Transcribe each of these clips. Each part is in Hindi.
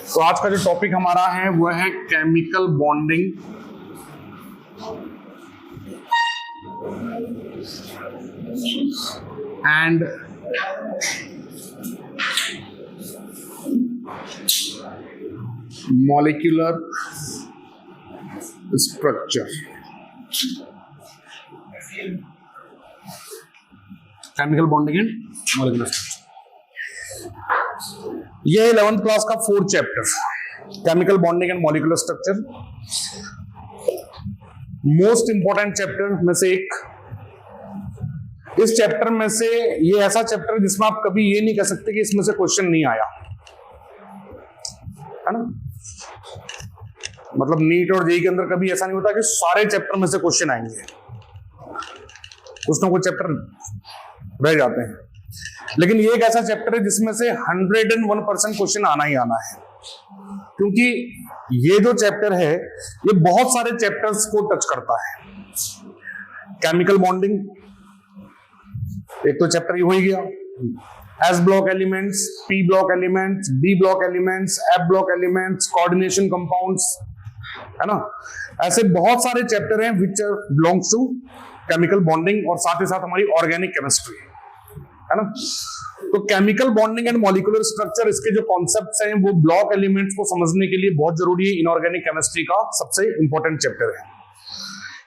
तो आज का जो टॉपिक हमारा है वो है chemical bonding and molecular structure. Chemical bonding and molecular structure, ये 11th क्लास का 4th chapter, chemical bonding and molecular structure. Most important chapter में से एक। इस चैप्टर में से ये ऐसा चैप्टर है जिसमें आप कभी ये नहीं कह सकते कि इसमें से क्वेश्चन नहीं आया, है ना। मतलब नीट और जेईई के अंदर कभी ऐसा नहीं होता कि सारे चैप्टर में से क्वेश्चन आएंगे, कुछ ना कुछ चैप्टर रह जाते हैं। लेकिन ये एक ऐसा चैप्टर है जिसमें से 101% क्वेश्चन आना ही आना है, क्योंकि ये जो चैप्टर है ये बहुत सारे चैप्टर्स को टच करता है। केमिकल बॉन्डिंग एक तो चैप्टर ही हो ही गया, S block elements, P block elements, D block elements, F block elements, coordination compounds, है ना। ऐसे बहुत सारे चैप्टर हैं which belongs to chemical bonding, और साथ ही साथ हमारी ऑर्गेनिक केमिस्ट्री, है ना। तो chemical bonding and molecular structure, इसके जो कॉन्सेप्ट्स हैं वो ब्लॉक एलिमेंट्स को समझने के लिए बहुत जरूरी है। इनऑर्गेनिक केमिस्ट्री का सबसे इंपॉर्टेंट चैप्टर है।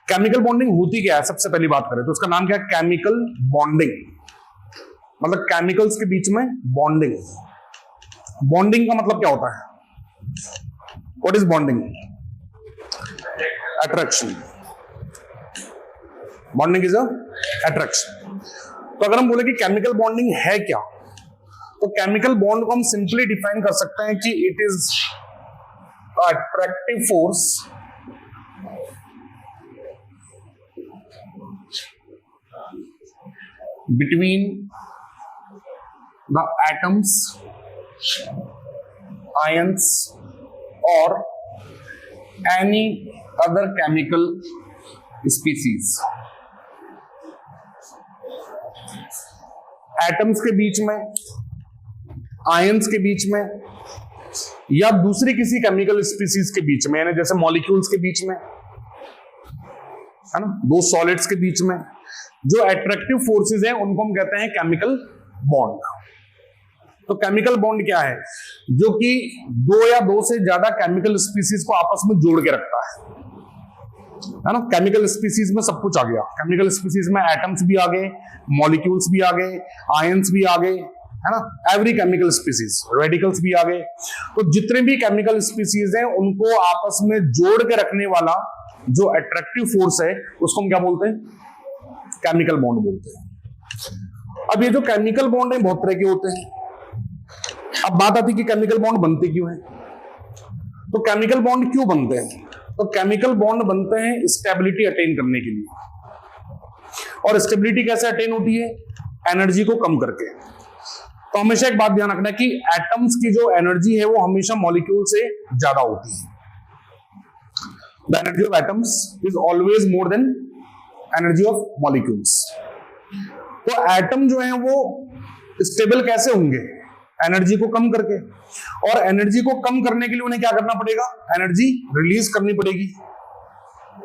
केमिकल बॉन्डिंग होती क्या है, सबसे पहली बात करें तो उसका नाम क्या है, केमिकल बॉन्डिंग। मतलब केमिकल्स के बीच में बॉन्डिंग। बॉन्डिंग का मतलब क्या होता है, what is bonding? Attraction. Bonding is attraction. तो अगर हम बोले कि केमिकल बॉन्डिंग है क्या, तो केमिकल बॉन्ड को हम सिंपली डिफाइन कर सकते हैं कि it is attractive force between the atoms, ions or any other chemical species। Atoms के बीच में, आयंस के बीच में, या दूसरी किसी केमिकल स्पीसीज के बीच में, यानी जैसे मॉलिक्यूल्स के बीच में, है ना, दो सॉलिड्स के बीच में जो अट्रैक्टिव फोर्सेस हैं उनको हम कहते हैं केमिकल बॉन्ड। तो केमिकल बॉन्ड क्या है, जो कि दो या दो से ज्यादा केमिकल स्पीसीज को आपस में जोड़ के रखता है ना। केमिकल स्पीसीज में सब कुछ आ गया। केमिकल स्पीसीज में एटम्स भी आ गए, मॉलिक्यूल्स भी आ गए, आयंस भी आ गए, है ना। एवरी केमिकल स्पीसीज, रेडिकल्स भी आ गए। तो जितने भी केमिकल स्पीसीज हैं उनको आपस में जोड़ के रखने वाला जो अट्रैक्टिव फोर्स है उसको हम क्या बोलते हैं, केमिकल बॉन्ड बोलते हैं। अब ये जो केमिकल बॉन्ड है बहुत तरह के होते हैं। अब बात आती है कि केमिकल बॉन्ड बनते क्यों हैं। तो केमिकल बॉन्ड क्यों बनते हैं, तो केमिकल बॉन्ड बनते हैं स्टेबिलिटी अटेन करने के लिए। और स्टेबिलिटी कैसे अटेन होती है, एनर्जी को कम करके। तो हमेशा एक बात ध्यान रखना कि एटम्स की जो एनर्जी है वो हमेशा मॉलिक्यूल से ज्यादा होती है। The energy of atoms is always more than energy of molecules. तो एटम जो है वो स्टेबल कैसे होंगे, एनर्जी को कम करके। और एनर्जी को कम करने के लिए उन्हें क्या करना पड़ेगा, एनर्जी रिलीज करनी पड़ेगी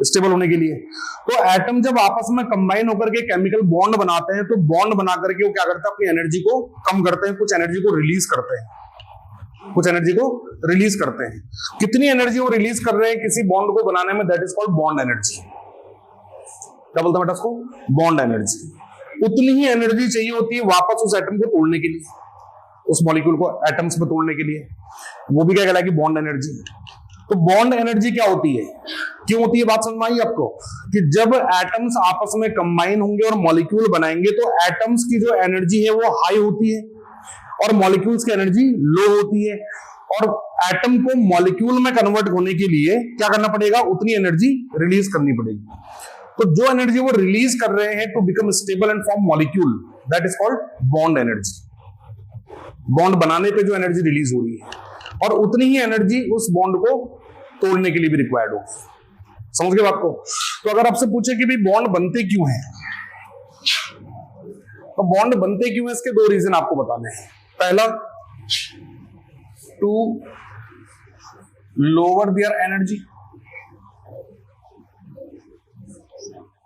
स्टेबल होने के लिए। तो एटम जब आपस में कंबाइन होकर के केमिकल बॉन्ड बनाते हैं तो बॉन्ड बना करके वो क्या करते हैं, अपनी एनर्जी को कम करते हैं, कुछ एनर्जी को रिलीज करते हैं, कुछ एनर्जी को रिलीज करते हैं। कितनी एनर्जी वो रिलीज कर रहे हैं किसी बॉन्ड को बनाने में, that is called bond energy. क्या बोलते हैं बेटा उसको, बॉन्ड एनर्जी। उतनी ही एनर्जी चाहिए होती है वापस उस एटम को तोड़ने के लिए, उस मॉलिक्यूल को एटम्स में तोड़ने के लिए। वो भी क्या कहलाएगी, बॉन्ड एनर्जी। तो बॉन्ड एनर्जी क्या होती है, क्यों होती है, बात समझ में आई आपको, कि जब एटम्स आपस में कंबाइन होंगे और मॉलिक्यूल बनाएंगे तो एटम्स की जो एनर्जी है वो हाई होती है और मॉलिक्यूल्स की एनर्जी लो होती है। और एटम को मॉलिक्यूल में कन्वर्ट होने के लिए क्या करना पड़ेगा, उतनी एनर्जी रिलीज करनी पड़ेगी। तो जो एनर्जी वो रिलीज कर रहे हैं to become stable and form molecule, that is called bond energy. Bond बनाने पे जो एनर्जी रिलीज हो रही है, और उतनी ही एनर्जी उस बॉन्ड को तोड़ने के लिए भी रिक्वायर्ड हो। समझ गए बात को। तो अगर आपसे पूछे कि भाई बॉन्ड बनते क्यों हैं, तो बॉन्ड बनते क्यों हैं, इसके दो रीजन आपको बताने हैं। पहला, to lower their energy,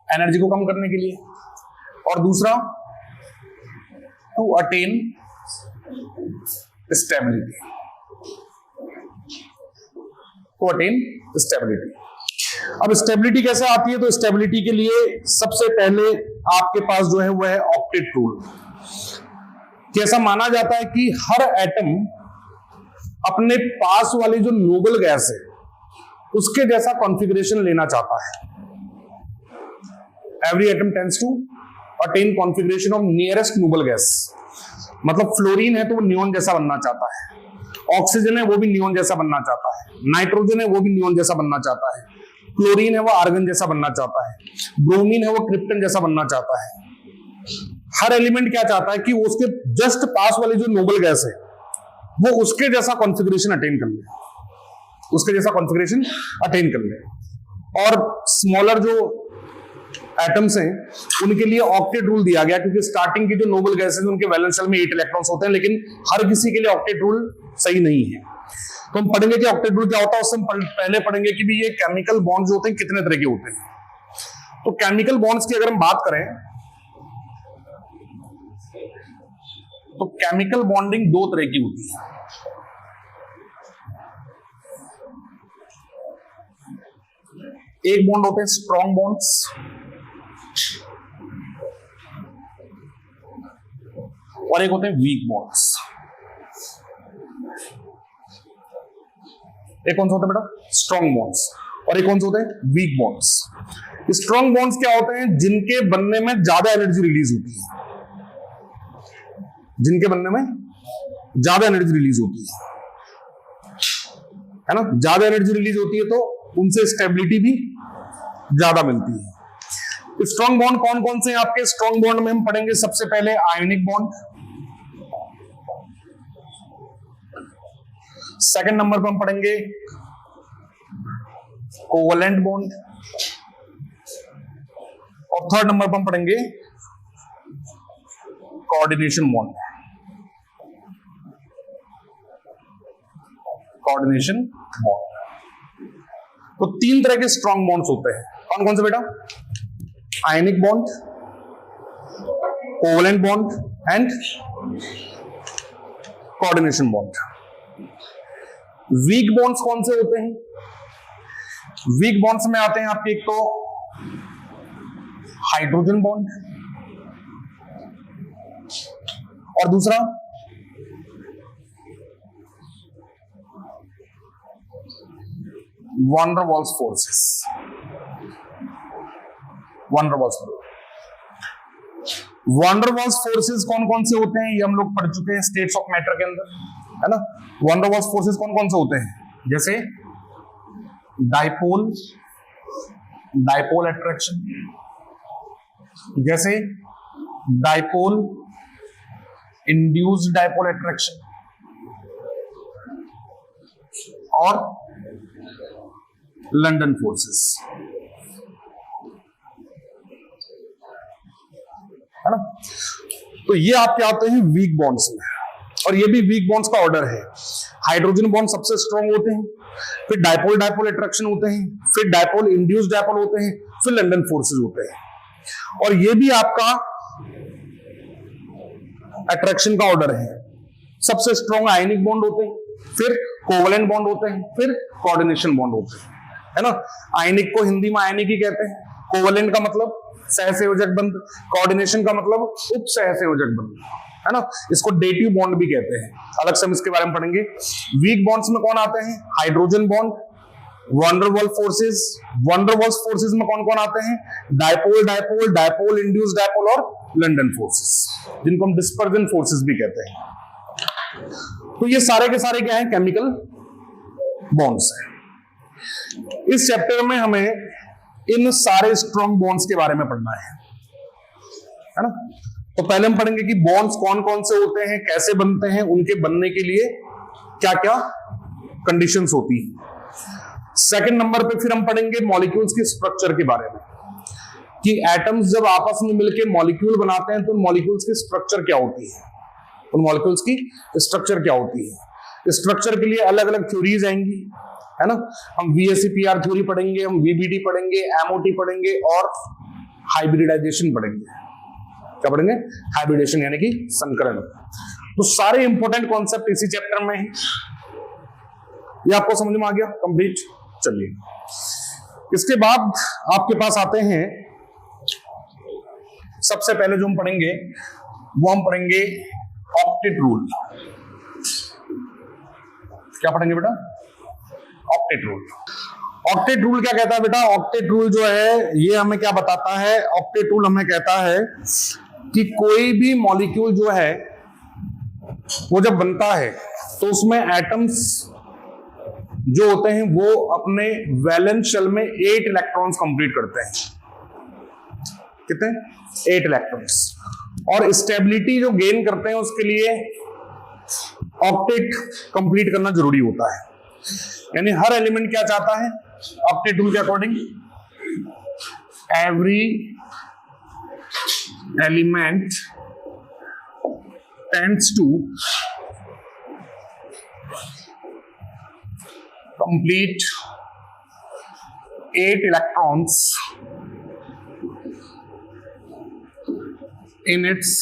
energy को कम करने के लिए, और दूसरा to attain stability, to attain stability. अब स्टेबिलिटी कैसे आती है? तो स्टेबिलिटी के लिए सबसे पहले आपके पास जो है वो है ऑक्टेट रूल। कैसा माना जाता है कि हर एटम अपने पास वाली जो नोबल गैस है उसके जैसा कॉन्फ़िगरेशन लेना चाहता है। Every atom tends to attain configuration of nearest noble gas. मतलब फ्लोरीन है तो वो नियॉन जैसा बनना चाहता है, ऑक्सीजन है वो भी नियॉन जैसा बनना चाहता है, नाइट्रोजन है वो भी नियॉन जैसा बनना चाहता है, क्लोरीन है वो आर्गन जैसा बनना चाहता है, ब्रोमीन है वो क्रिप्टन जैसा बनना चाहता है। हर एलिमेंट क्या चाहता है कि वो उसके जस्ट पास वाली जो नोबल गैस है वो उसके जैसा कॉन्फ़िगरेशन अटेन कर ले, उसके जैसा कॉन्फ़िगरेशन अटेन कर ले। और स्मॉलर जो एटम्स हैं उनके लिए ऑक्टेट रूल दिया गया, क्योंकि स्टार्टिंग की जो नोबल गैसेस उनके वैलेंस शेल में 8 इलेक्ट्रॉन्स होते हैं, लेकिन हर किसी के लिए ऑक्टेट रूल सही नहीं है। तो हम पढ़ेंगे कि ऑक्टेट रूल क्या होता है, उससे हम पहले पढ़ेंगे कि भी ये केमिकल बॉन्ड्स जो होते हैं कितने तरह के होते हैं। तो केमिकल बॉन्ड्स की अगर हम बात करें तो केमिकल बॉन्डिंग 2 तरह की होती है। एक बॉन्ड होते हैं स्ट्रॉन्ग बॉन्ड्स, और एक होते हैं वीक बॉन्ड्स। एक कौन सा होता है बेटा? Strong bonds. और एक कौन से होते हैं? Week bonds. स्ट्रॉन्ग बॉन्ड्स क्या होते हैं? जिनके बनने में ज्यादा एनर्जी रिलीज होती है, जिनके बनने में ज्यादा एनर्जी रिलीज होती है ना, ज्यादा एनर्जी रिलीज होती है तो उनसे स्टेबिलिटी भी ज्यादा मिलती है। स्ट्रॉन्ग बॉन्ड कौन कौन से हैं आपके? स्ट्रॉन्ग बॉन्ड में हम पढ़ेंगे सबसे पहले आयोनिक बॉन्ड, सेकंड नंबर पर हम पढ़ेंगे कोवलेंट बॉन्ड, और थर्ड नंबर पर हम पढ़ेंगे कोऑर्डिनेशन बॉन्ड। Coordination bond. तो 3 तरह के स्ट्रॉन्ग बॉन्ड्स होते हैं। कौन कौन से बेटा? Ionic bond, covalent bond and coordination bond. Weak bonds कौन से होते हैं? वीक बॉन्ड्स में आते हैं आपके एक तो हाइड्रोजन बॉन्ड, और दूसरा वान डर वाल्स फोर्सेस। वान डर वाल्स फोर्सेस कौन कौन से होते हैं ये हम लोग पढ़ चुके हैं स्टेट्स ऑफ मैटर के अंदर, है ना। वान डर वाल्स फोर्सेस कौन कौन से होते हैं? जैसे डाइपोल अट्रैक्शन, जैसे डाइपोल इंड्यूस्ड डाइपोल अट्रैक्शन, और लंदन फोर्सेस, है ना। तो ये आपके आते हैं वीक बॉन्ड्स में, और ये भी वीक बॉन्ड्स का ऑर्डर है। हाइड्रोजन बॉन्ड सबसे स्ट्रॉन्ग होते हैं, फिर डाइपोल अट्रैक्शन होते हैं, फिर डाइपोल इंड्यूस्ड डाइपोल होते हैं, फिर लंदन फोर्सेस होते हैं। और ये भी आपका अट्रैक्शन का ऑर्डर है। सबसे स्ट्रॉन्ग आयनिक बॉन्ड होते हैं, फिर कोवलेंट बॉन्ड होते हैं, फिर कोऑर्डिनेशन बॉन्ड होते हैं, है ना। आयनिक को हिंदी में आयनिक ही कहते हैं, कोवलेंट का मतलब सहसंयोजक बंध, कोऑर्डिनेशन का मतलब उप सहसंयोजक बंध, है ना। इसको डेटिव बॉन्ड भी कहते हैं, अलग से हम इसके बारे में पढ़ेंगे। वीक बॉन्ड्स में कौन आते हैं? हाइड्रोजन बॉन्ड, वान डर वाल्स फोर्सेस में कौन कौन आते हैं? डाइपोल इंड्यूस्ड डाइपोल और लंदन फोर्सेस, जिनको हम डिस्पर्जन फोर्सेस भी कहते हैं। तो ये सारे के सारे क्या हैं? केमिकल बॉन्ड्स हैं। इस चैप्टर में हमें इन सारे स्ट्रॉन्ग बॉन्ड्स के बारे में पढ़ना है ना। तो पहले हम पढ़ेंगे कि बॉन्ड्स कौन कौन से होते हैं, कैसे बनते हैं, उनके बनने के लिए क्या क्या कंडीशंस होती हैं। सेकंड नंबर पे फिर हम पढ़ेंगे मॉलिक्यूल्स के स्ट्रक्चर के बारे में, कि एटम्स जब आपस में मिलकर मॉलिक्यूल बनाते हैं तो मॉलिक्यूल्स की स्ट्रक्चर क्या होती है, उन मॉलिक्यूल्स की स्ट्रक्चर क्या होती है। स्ट्रक्चर के लिए अलग अलग थ्योरीज आएंगी, है ना। हम VSEPR थ्योरी पढ़ेंगे, हम VBD पढ़ेंगे, MOT पढ़ेंगे और हाइब्रिडाइजेशन पढ़ेंगे। क्या पढ़ेंगे? हाइब्रिडेशन यानी कि संकरण। तो सारे इंपॉर्टेंट कॉन्सेप्ट इसी चैप्टर में है। ये आपको समझ में आ गया कंप्लीट। चलिए, इसके बाद आपके पास आते हैं, सबसे पहले जो हम पढ़ेंगे वो हम पढ़ेंगे ऑक्टेट रूल। क्या पढ़ेंगे बेटा? Octet rule. ऑक्टेट रूल क्या कहता है बेटा? ऑक्टेट रूल जो है ये हमें क्या बताता है? ऑक्टेट रूल हमें कहता है कि कोई भी मॉलिक्यूल जो है वो जब बनता है तो उसमें एटम्स जो होते हैं वो अपने वैलेंस शेल में 8 इलेक्ट्रॉन्स कंप्लीट करते हैं। कितने? 8 इलेक्ट्रॉन्स। और स्टेबिलिटी जो गेन करते हैं उसके लिए ऑक्टेट कंप्लीट करना जरूरी होता है। यानी हर एलिमेंट क्या चाहता है ऑक्टेट रूल के according? Every element tends to complete 8 electrons in its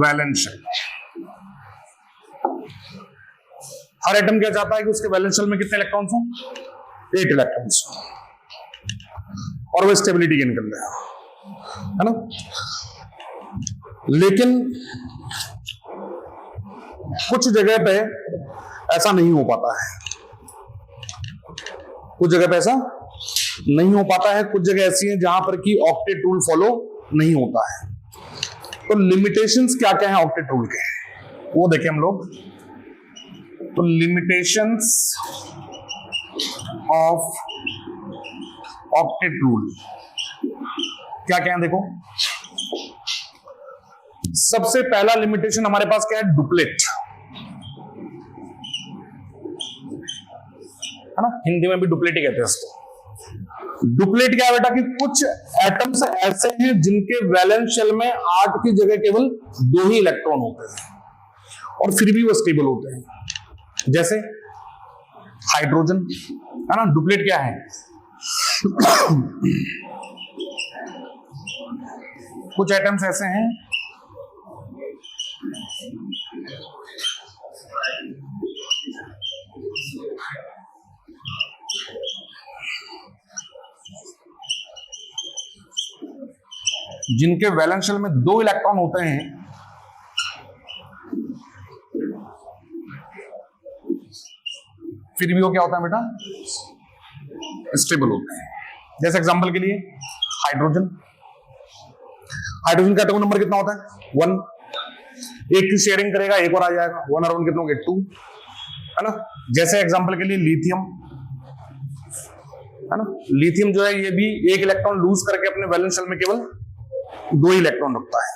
valence shell। हर एटम क्या चाहता है कि उसके वैलेंस शेल में कितने इलेक्ट्रॉन्स हों? 8 इलेक्ट्रॉन्स। और वो स्टेबिलिटी गेन कर रहा है ना। लेकिन कुछ जगह पे ऐसा नहीं हो पाता है, कुछ जगह पे ऐसा नहीं हो पाता है, कुछ जगह ऐसी हैं जहां पर कि ऑक्टेट रूल फॉलो नहीं होता है। तो लिमिटेशंस क्या क्या है ऑक्टेट रूल के, वो देखें हम लोग। तो लिमिटेशंस ऑफ ऑक्टेट रूल क्या क्या है देखो। सबसे पहला लिमिटेशन हमारे पास क्या है? डुप्लेट, है ना। हिंदी में भी डुप्लेट ही कहते हैं इसको। डुप्लेट क्या है बेटा? कि कुछ एटम्स ऐसे हैं जिनके वैलेंस शेल में 8 की जगह केवल 2 ही इलेक्ट्रॉन होते हैं और फिर भी वो स्टेबल होते हैं। जैसे हाइड्रोजन, है ना। डुप्लेट क्या है? कुछ एटम्स ऐसे हैं जिनके वैलेंस शेल में 2 इलेक्ट्रॉन होते हैं, फिर भी वो क्या होता है बेटा? स्टेबल होते हैं। जैसे एग्जांपल के लिए हाइड्रोजन। हाइड्रोजन का एटॉमिक नंबर कितना होता है? 1। एक की शेयरिंग करेगा, एक और आ जाएगा। 1 और 1 कितना हो गया? 2, है ना। जैसे एग्जांपल के लिए लिथियम, है ना। लिथियम जो है ये भी 1 इलेक्ट्रॉन लूज करके अपने वैलेंस शेल में केवल 2 इलेक्ट्रॉन रखता है।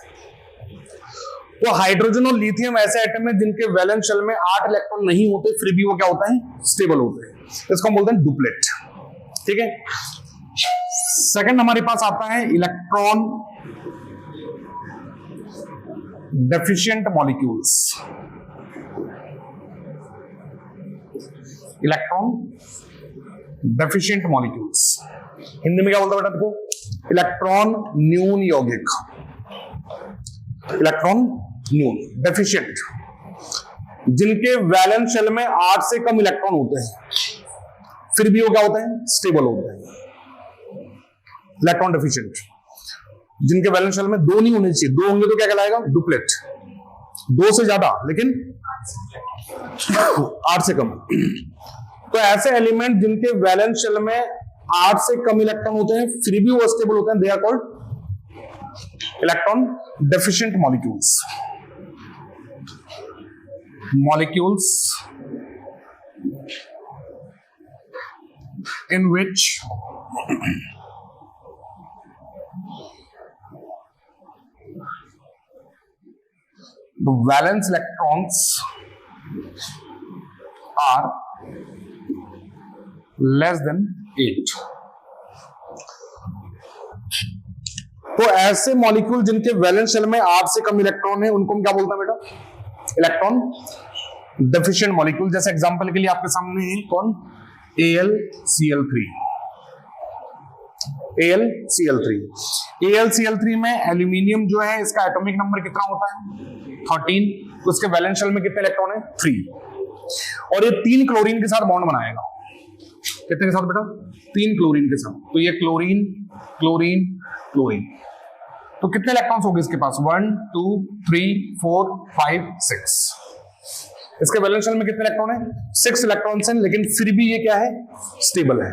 तो हाइड्रोजन और लिथियम ऐसे एटम है जिनके वैलेंस शेल में 8 इलेक्ट्रॉन नहीं होते, फिर भी वो क्या होता है? स्टेबल होते हैं। इसको हम बोलते हैं डुप्लेट। ठीक है। सेकंड हमारे पास आता है electron deficient molecules. Electron deficient molecules Hindi में क्या बोलता है बेटा? देखो, इलेक्ट्रॉन न्यून यौगिक। इलेक्ट्रॉन न्यून डेफिशिएंट, जिनके वैलेंस शेल में 8 से कम इलेक्ट्रॉन होते हैं, फिर भी वो क्या होते हैं? स्टेबल होते हैं। इलेक्ट्रॉन डेफिशिएंट, जिनके वैलेंस शेल में 2 नहीं होने चाहिए, 2 होंगे तो क्या कहलाएगा? डुप्लेट। 2 से ज्यादा लेकिन 8 से कम। तो ऐसे एलिमेंट जिनके वैलेंस शेल में 8 से कम इलेक्ट्रॉन होते हैं, फिर भी वो स्टेबल होते हैं, they are called electron deficient molecules. Molecules in which the valence electrons are less than 8। तो ऐसे मॉलिक्यूल जिनके वैलेंस शेल में 8 से कम इलेक्ट्रॉन है, उनको हम क्या बोलते हैं बेटा? Electron deficient molecule. जैसे एग्जांपल के लिए आपके सामने है कौन, AlCl3। AlCl3 में एल्यूमिनियम जो है इसका एटॉमिक नंबर कितना होता है 13, तो उसके वैलेंस शेल में कितने इलेक्ट्रॉन है 3, और ये 3 क्लोरीन के साथ बॉन्ड बनाएगा। कितने के साथ बेटा, 3 क्लोरीन के साथ। तो ये क्लोरीन क्लोरीन क्लोरीन, तो कितने इलेक्ट्रॉन्स होंगे इसके पास 1 2 3 4 5 6। इसके वैलेंस शेल में कितने इलेक्ट्रॉन है 6 इलेक्ट्रॉन्स हैं, लेकिन फिर भी ये क्या है स्टेबल है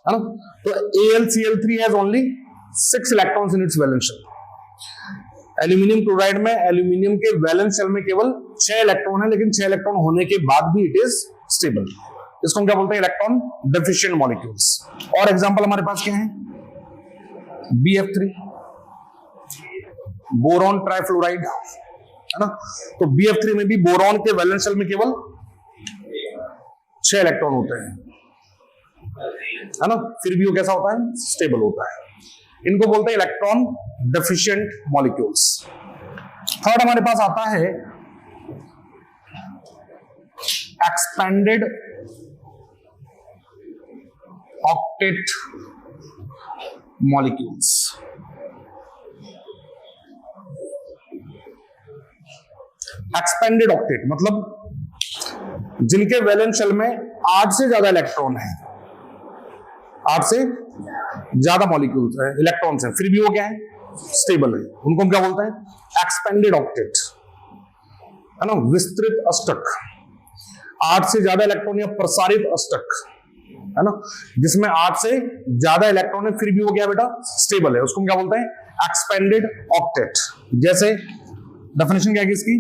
ना। तो AlCl3 has only 6 electrons in its valence shell. Aluminium chloride में एल्यूमिनियम के वैलेंस शेल में केवल 6 इलेक्ट्रॉन है, लेकिन 6 इलेक्ट्रॉन होने के बाद भी इट इज स्टेबल। इसको हम क्या बोलते हैं, इलेक्ट्रॉन डेफिशिएंट मॉलिक्यूल्स। और एग्जांपल हमारे पास क्या है, BF3, बोरॉन ट्राइफ्लोराइड, है ना। तो BF3 में भी बोरॉन के वैलेंस शेल में केवल 6 इलेक्ट्रॉन होते हैं, है ना, फिर भी वो कैसा होता है, स्टेबल होता है। इनको बोलते हैं इलेक्ट्रॉन डेफिशिएंट मॉलिक्यूल्स। थर्ड हमारे पास आता है expanded octet molecules. Expanded octet मतलब जिनके वैलेंस शेल में 8 से ज्यादा इलेक्ट्रॉन है, 8 से ज्यादा मॉलिक्यूल्स है, इलेक्ट्रॉन्स हैं, फिर भी वो क्या है, स्टेबल है। उनको हम क्या बोलते हैं, एक्सपेंडेड ऑक्टेट, है ना, विस्तृत अष्टक। 8 से ज्यादा इलेक्ट्रॉन या प्रसारित अष्टक, है ना, जिसमें 8 से ज्यादा इलेक्ट्रॉन है फिर भी वो क्या बेटा, स्टेबल है। उसको हम क्या बोलते हैं, एक्सपेंडेड ऑक्टेट। जैसे डेफिनेशन क्या है इसकी,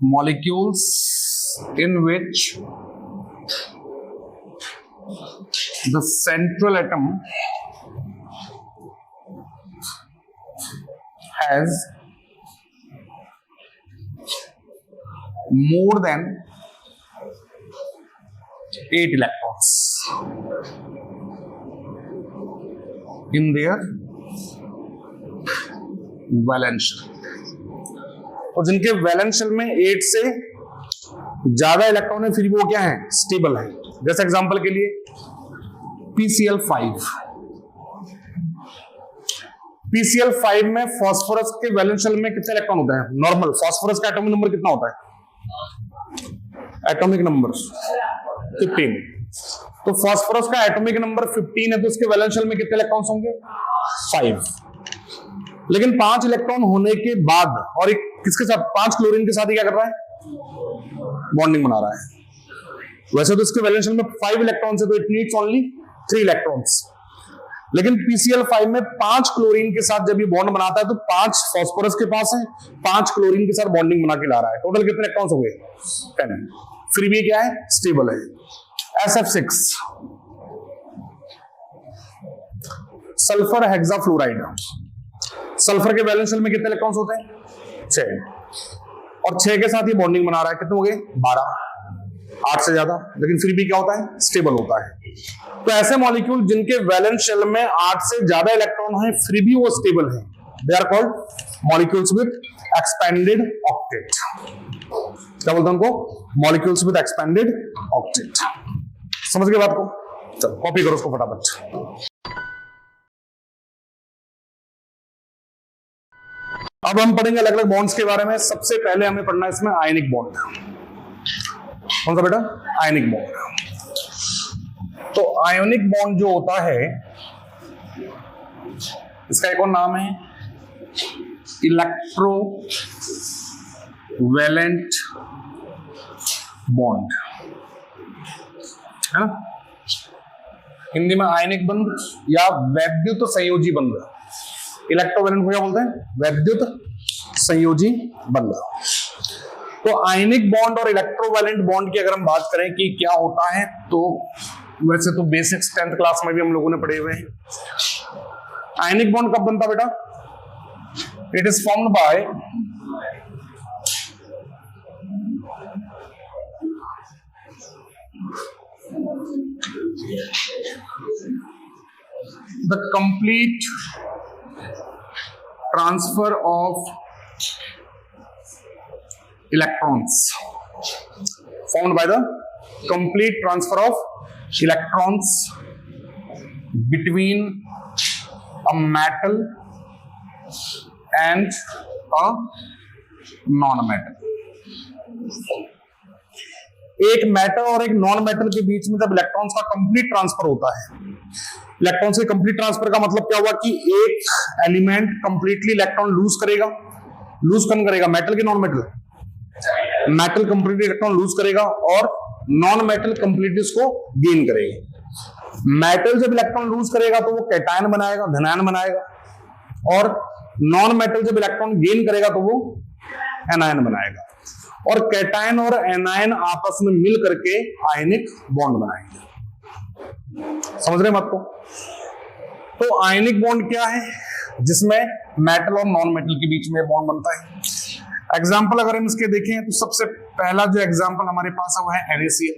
molecules in which the central atom has more than 8 electrons in their valence shell। और जिनके वैलेंस शेल में 8 से ज्यादा इलेक्ट्रॉन है फिर भी वो क्या है, स्टेबल है। जैसे एग्जांपल के लिए PCl5। PCl5 में फास्फोरस के वैलेंस शेल में कितने इलेक्ट्रॉन होते हैं, नॉर्मल फास्फोरस का एटॉमिक नंबर कितना होता है, एटॉमिक नंबर 15। तो फास्फोरस का एटॉमिक नंबर 15 है, तो उसके वैलेंस शेल में कितने इलेक्ट्रॉन्स होंगे 5। लेकिन 5 इलेक्ट्रॉन होने के बाद, और एक किसके साथ, 5 क्लोरीन के साथ ही क्या कर रहा है, बॉन्डिंग बना रहा है। वैसे तो इसके वैलेंस शेल में 5 इलेक्ट्रॉन्स है, तो इट नीड्स ओनली 3 इलेक्ट्रॉन्स। लेकिन PCl5 में 5 क्लोरीन के साथ जब ये बॉन्ड बनाता है तो 5 फास्फोरस के पास है, 5 क्लोरीन के साथ बॉन्डिंग बना के ला रहा है। टोटल कितने इलेक्ट्रॉन्स हो गए 10, फिर भी क्या है, स्टेबल है। SF6 sulphur hexafluoride. सल्फर के वैलेंस शेल में कितने इलेक्ट्रॉन्स होते हैं 6, और 6 के साथ ये बॉन्डिंग बना रहा है, कितने हो गए 12, 8 से ज्यादा, लेकिन फिर भी क्या होता है, स्टेबल होता है। तो ऐसे मॉलिक्यूल जिनके वैलेंस शेल में 8 से ज्यादा इलेक्ट्रॉन है फिर भी वो स्टेबल है, they are called molecules with expanded octet. क्या बोलते हैं उनको, मॉलिक्यूल्स विद एक्सपेंडेड ऑक्टेट। समझ गए बात को, चलो कॉपी करो उसको फटाफट। अब हम पढ़ेंगे अलग अलग बॉन्ड्स के बारे में। सबसे पहले हमें पढ़ना है इसमें आयनिक बॉन्ड। कौन सा बेटा, आयनिक बॉन्ड। तो आयोनिक बॉन्ड जो होता है इसका एक और नाम है इलेक्ट्रोवैलेंट बॉन्ड, है ना। हिंदी में आयनिक बंध या वैद्युत संयोजी बंध। इलेक्ट्रोवैलेंट को क्या बोलते हैं, वैद्युत संयोजी बंध। तो आयनिक बॉन्ड और इलेक्ट्रोवैलेंट बॉन्ड की अगर हम बात करें कि क्या होता है, तो वैसे तो बेसिक्स 10th क्लास में भी हम लोगों ने पढ़े हुए हैं। आयनिक बॉन्ड कब बनता बेटा, it is formed by the complete transfer of electrons, formed by the complete transfer of electrons between a metal and a non-metal. एक मेटल और एक नॉन मेटल के बीच में जब इलेक्ट्रॉन्स का कंप्लीट ट्रांसफर होता है, इलेक्ट्रॉन्स के कंप्लीट ट्रांसफर का मतलब क्या हुआ कि एक एलिमेंट कंप्लीटली इलेक्ट्रॉन लूज करेगा, लूज कौन करेगा, मेटल के non metal, metal completely electron lose करेगा और नॉन मेटल कंप्लीटली उसको गेन करेगा। मेटल जब इलेक्ट्रॉन लूज करेगा तो वो कैटायन बनाएगा, धनायन बनाएगा, और नॉन मेटल जब इलेक्ट्रॉन गेन करेगा तो वो एनायन बनाएगा, और कैटायन और एनायन आपस में मिल करके आयनिक बॉन्ड बनाएंगे। समझ रहे बात को? तो आयनिक बॉन्ड क्या है? जिसमें मेटल और नॉन मेटल के बीच में बॉन्ड बनता है। एग्जाम्पल अगर हम इसके देखें तो सबसे पहला जो एग्जाम्पल हमारे पास है वो है NaCl।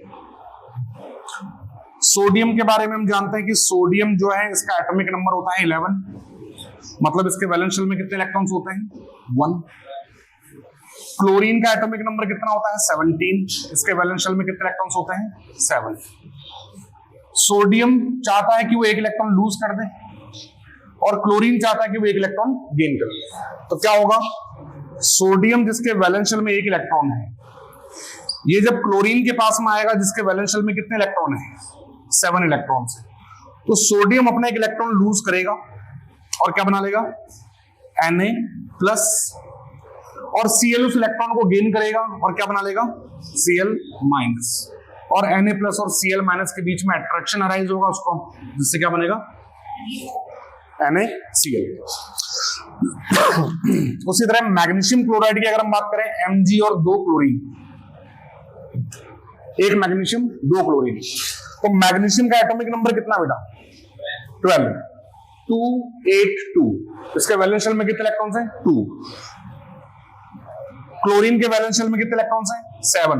सोडियम के बारे में हम जानते हैं कि सोडियम जो है इसका एटॉमिक नंबर होता है 11, मतलब इसके वैलेंस शेल में कितने इलेक्ट्रॉन्स होते हैं? 1। क्लोरीन का एटॉमिक नंबर कितना होता है? 17, इसके वैलेंस शेल में कितने इलेक्ट्रॉन्स होते हैं? 7। सोडियम चाहता है कि वो एक इलेक्ट्रॉन लूज कर दे और क्लोरीन चाहता है कि वो एक इलेक्ट्रॉन गेन कर ले, तो क्या होगा? सोडियम जिसके वैलेंस शेल में एक इलेक्ट्रॉन है, ये जब क्लोरीन के पास में आएगा जिसके वैलेंस शेल में कितने इलेक्ट्रॉन है? 7 इलेक्ट्रॉन है, तो सोडियम अपना एक इलेक्ट्रॉन लूज करेगा और क्या बना लेगा? Na+, और Cl उस इलेक्ट्रॉन को गेन करेगा और क्या बना लेगा? Cl-, और Na+ और Cl- के बीच में अट्रैक्शन अराइज होगा उसको, जिससे क्या बनेगा? NaCl। उसी तरह मैग्नीशियम क्लोराइड की अगर हम बात करें, Mg और 2 क्लोरीन, एक मैग्नीशियम 2 क्लोरीन, तो मैग्नीशियम का एटॉमिक नंबर कितना बेटा? 12, 2, 8, 2। इसके वैलेंस शेल में कितने इलेक्ट्रॉन्स हैं? 2। क्लोरीन के वैलेंस शेल में कितने इलेक्ट्रॉन्स हैं? 7।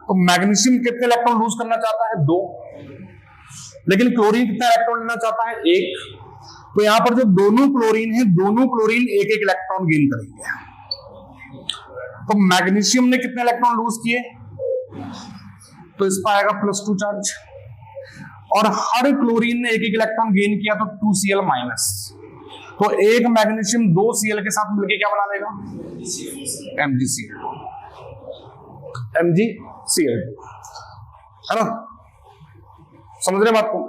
तो मैग्नीशियम कितने इलेक्ट्रॉन लूज करना चाहता है? 2, लेकिन क्लोरीन कितना इलेक्ट्रॉन लेना चाहता है? 1। तो यहां पर जो दोनों क्लोरीन है, दोनों क्लोरीन एक एक इलेक्ट्रॉन गेन करेंगे। तो मैग्नीशियम ने कितने इलेक्ट्रॉन लूज किए? तो इस पर आएगा +2 चार्ज, और हर क्लोरीन ने एक एक इलेक्ट्रॉन गेन किया तो 2Cl-। तो एक मैग्नीशियम 2 Cl के साथ मिलकर क्या बना लेगा? MgCl, है ना? समझ रहे बात को?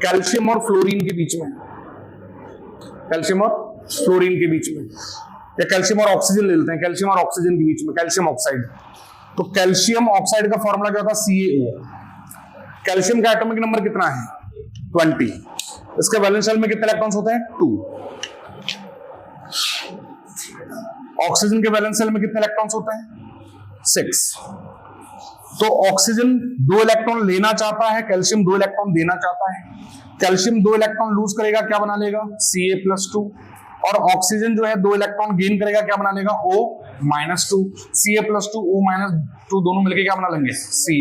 कैल्शियम और फ्लोरीन के बीच में, कैल्शियम और फ्लोरीन के बीच में, या कैल्शियम और ऑक्सीजन ले लेते हैं, कैल्शियम और ऑक्सीजन के बीच में कैल्शियम ऑक्साइड। तो कैल्शियम ऑक्साइड का फॉर्मूला क्या होता है? CaO। कैल्शियम का एटॉमिक नंबर कितना है? 20। इसके वैलेंस शेल में कितने इलेक्ट्रॉन्स होते हैं? 2। ऑक्सीजन के वैलेंस शेल में कितने इलेक्ट्रॉन्स होते हैं? 6। तो ऑक्सीजन 2 इलेक्ट्रॉन लेना चाहता है, कैल्शियम 2 इलेक्ट्रॉन देना चाहता है। कैल्शियम 2 इलेक्ट्रॉन लूज करेगा, क्या बना लेगा? Ca+2, और ऑक्सीजन जो है 2 इलेक्ट्रॉन गेन करेगा, क्या बना लेगा? O-2। Ca+2 O-2 दोनों मिलकर क्या बना लेंगे? Ca।